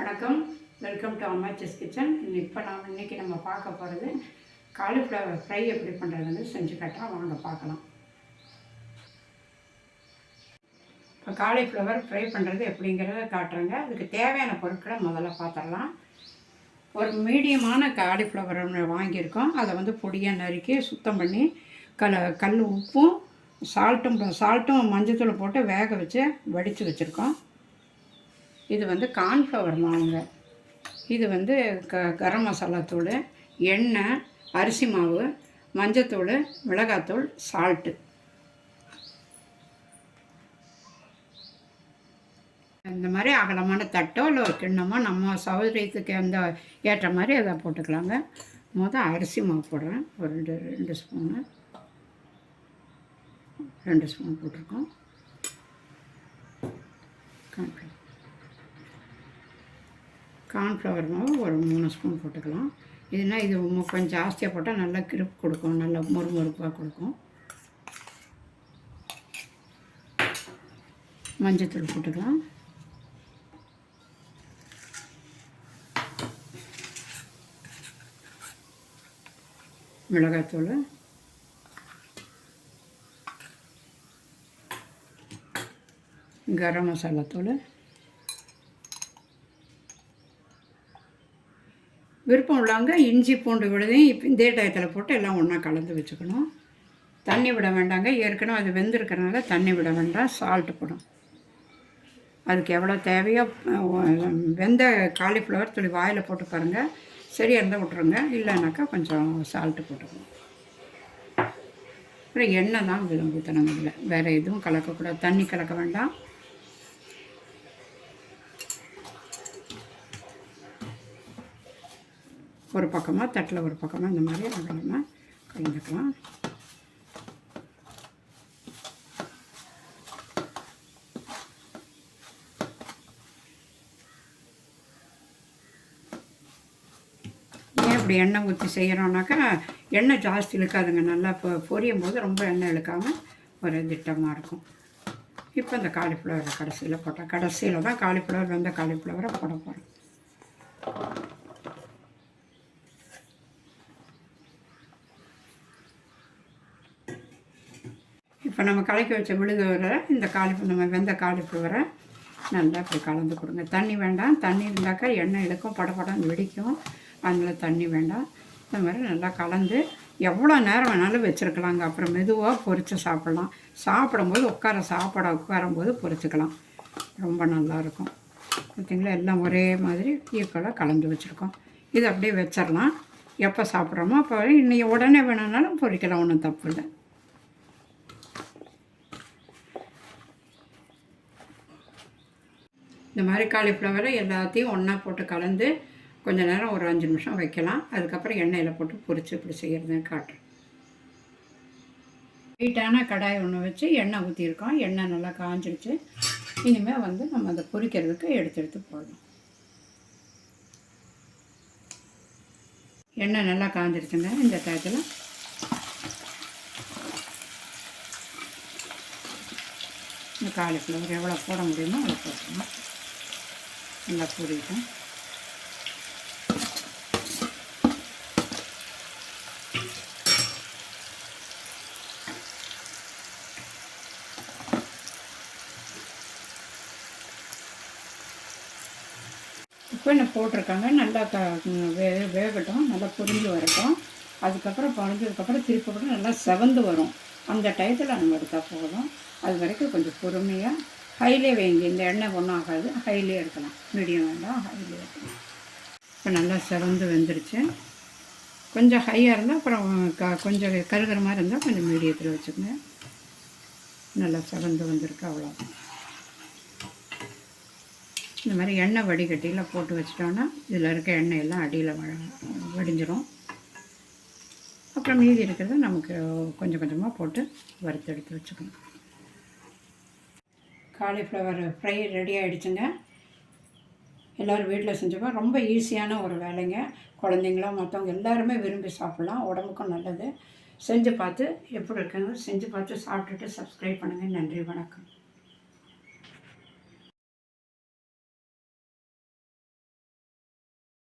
வணக்கம், welcome to அம்மா chess kitchen. இன்றைக்கி நம்ம பார்க்க போகிறது காலிஃப்ளவர் ஃப்ரை எப்படி பண்ணுறதுன்னு செஞ்சு காட்டுறோம். வாங்க பார்க்கலாம். இப்போ காலிஃப்ளவர் ஃப்ரை பண்ணுறது எப்படிங்கிறத காட்டுறேங்க. அதுக்கு தேவையான பொருட்களை முதல்ல பார்த்துடலாம். ஒரு மீடியமான காலிஃப்ளவர் வாங்கியிருக்கோம். அதை பொடியாக நறுக்கி சுத்தம் பண்ணி கல் உப்பும் சால்ட்டும் மஞ்சத்தூள் போட்டு வேக வச்சு வடித்து வச்சுருக்கோம். இது கார்ன்ஃப்ளவர் மாவுங்க. இது கரம் மசாலா தூள், எண்ணெய், அரிசி மாவு, மஞ்சத்தூள், மிளகாத்தூள், சால்ட்டு. இந்த மாதிரி அகலமான தட்டோ இல்லை ஒரு கிண்ணமோ நம்ம சௌகரியத்துக்கு ஏற்ற மாதிரி அதை போட்டுக்கலாங்க. அரிசி மாவு போடுறேன். ஒரு ரெண்டு ஸ்பூனு 2 ஸ்பூன் போட்டிருக்கோம். கார்ன்ஃப்ளவர் மாவு ஒரு 3 ஸ்பூன் போட்டுக்கலாம். இது கொஞ்சம் ஜாஸ்தியாக போட்டால் நல்லா கிரிப் கொடுக்கும், நல்லா மொறுமொறுப்பாக கொடுக்கும். மஞ்சத்தூள் போட்டுக்கலாம். மிளகாத்தூள், கரம் மசாலா தூள், விருப்பம் உள்ளவங்க இஞ்சி பூண்டு விழுதையும் இப்போ இதே டயத்தில் போட்டு எல்லாம் ஒன்றா கலந்து வச்சுக்கணும். தண்ணி விட வேண்டாங்க. ஏற்கனவே அது வெந்திருக்கிறதுனால தண்ணி விட வேண்டாம். சால்ட்டு போடும். அதுக்கு எவ்வளோ தேவையோ வெந்த காலிஃப்ளவர் துளி வாயில் போட்டு பாருங்கள். சரியாக இருந்தால் விட்ருங்க, இல்லைனாக்கா கொஞ்சம் சால்ட்டு போட்டுக்கணும். அப்புறம் எண்ணெய் தான் ஊற்றணும். இதில் வேறு எதுவும் கலக்கக்கூடாது. தண்ணி கலக்க வேண்டாம். ஒரு பக்கமாக தட்டில் ஒரு பக்கமாக இந்த மாதிரி அகலமாக கலந்துக்கலாம். ஏன் இப்படி எண்ணெய் ஊற்றி செய்கிறோன்னாக்கா எண்ணெய் ஜாஸ்தி இழுக்காதுங்க. நல்லா பொரியும் போது ரொம்ப எண்ணெய் இழுக்காமல் ஒரு திட்டமாக இருக்கும். இப்போ இந்த காலிஃப்ளவரை கடைசியில் தான் காலிஃப்ளவர் வெந்த காலிஃப்ளவரை போட போகிறோம். இப்போ நம்ம கலக்கி வச்ச விழுதுவரை நம்ம வெந்த காலிஃப்ளவரை நல்லா இப்படி கலந்து கொடுங்க. தண்ணி வேண்டாம். தண்ணி இருந்தாக்கா எண்ணெய் இழுக்கும், படப்படன்னு வெடிக்கும். அதனால் தண்ணி வேண்டாம். இந்த மாதிரி நல்லா கலந்து எவ்வளோ நேரம் வேணாலும் வச்சுருக்கலாங்க. அப்புறம் மெதுவாக பொரித்து சாப்பிட்லாம். சாப்பிடும்போது உட்காரும்போது பொரிச்சுக்கலாம். ரொம்ப நல்லாயிருக்கும். பார்த்திங்களா, எல்லாம் ஒரே மாதிரி ஈக்குவலாக கலந்து வச்சுருக்கோம். இது அப்படியே வச்சிடலாம். எப்போ சாப்பிட்றோமோ அப்போ இன்றைக்கி உடனே வேணும்னாலும் பொரிக்கலாம், ஒன்றும் தப்பு இல்லை. இந்த மாதிரி காலிஃப்ளவரை எல்லாத்தையும் ஒன்றா போட்டு கலந்து கொஞ்சம் நேரம் ஒரு 5 நிமிஷம் வைக்கலாம். அதுக்கப்புறம் எண்ணெயில் போட்டு பொரித்து இப்படி செய்கிறதுன்னு காட்டுறேன். ஹீட்டான கடாய் ஒன்று வச்சு எண்ணெய் ஊற்றிருக்கோம். எண்ணெய் நல்லா காஞ்சிடுச்சு. இனிமேல் நம்ம அதை பொரிக்கிறதுக்கு எடுத்து போடலாம். எண்ணெய் நல்லா காஞ்சிடுச்சுங்க. இந்த டயத்தில் இந்த காலிஃப்ளவர் எவ்வளோ போட முடியுமோ அதை போட்டுக்கலாம். நல்லா பொரிக்கும். இப்போ என்ன போட்டிருக்காங்க. நல்லா வேகட்டும், நல்லா பொரிஞ்சு வரட்டும். அதுக்கப்புறம் பொரிஞ்சதுக்கப்புறம் திருப்பி கூட நல்லா செவந்து வரும். அந்த டயத்தில் நம்ம எடுத்தால் போதும். அது வரைக்கும் கொஞ்சம் பொறுமையாக ஹைலே வைங்க. இந்த எண்ணெய் ஒன்றும் ஆகாது. ஹைலே எடுக்கலாம். மீடியம் வேண்டாம், ஹைலே எடுக்கலாம். இப்போ நல்லா செவந்து வெந்துருச்சு. கொஞ்சம் ஹையாக இருந்தால் அப்புறம் கொஞ்சம் கருகிற மாதிரி இருந்தால் கொஞ்சம் மீடியத்தில் வச்சுக்கோங்க. நல்லா செவந்து வந்திருக்கு. அவ்வளோதான். இந்த மாதிரி எண்ணெய் வடிகட்டியில் போட்டு வச்சிட்டோன்னா இதில் இருக்க எண்ணெயெல்லாம் அடியில் வடிஞ்சிடும். அப்புறம் மீதி இருக்கிறத நமக்கு கொஞ்சம் கொஞ்சமாக போட்டு வறுத்து எடுத்து வச்சுக்கணும். காலிஃப்ளவர் ஃப்ரை ரெடி ஆகிடுச்சுங்க. எல்லோரும் வீட்டில் செஞ்சப்போ ரொம்ப ஈஸியான ஒரு வேலைங்க. குழந்தைங்களும் மற்றவங்க எல்லாருமே விரும்பி சாப்பிட்லாம். உடம்புக்கும் நல்லது. செஞ்சு பார்த்து எப்படி இருக்குன்னு செஞ்சு பார்த்து சாப்பிட்டுட்டு சப்ஸ்கிரைப் பண்ணுங்கள். நன்றி, வணக்கம்.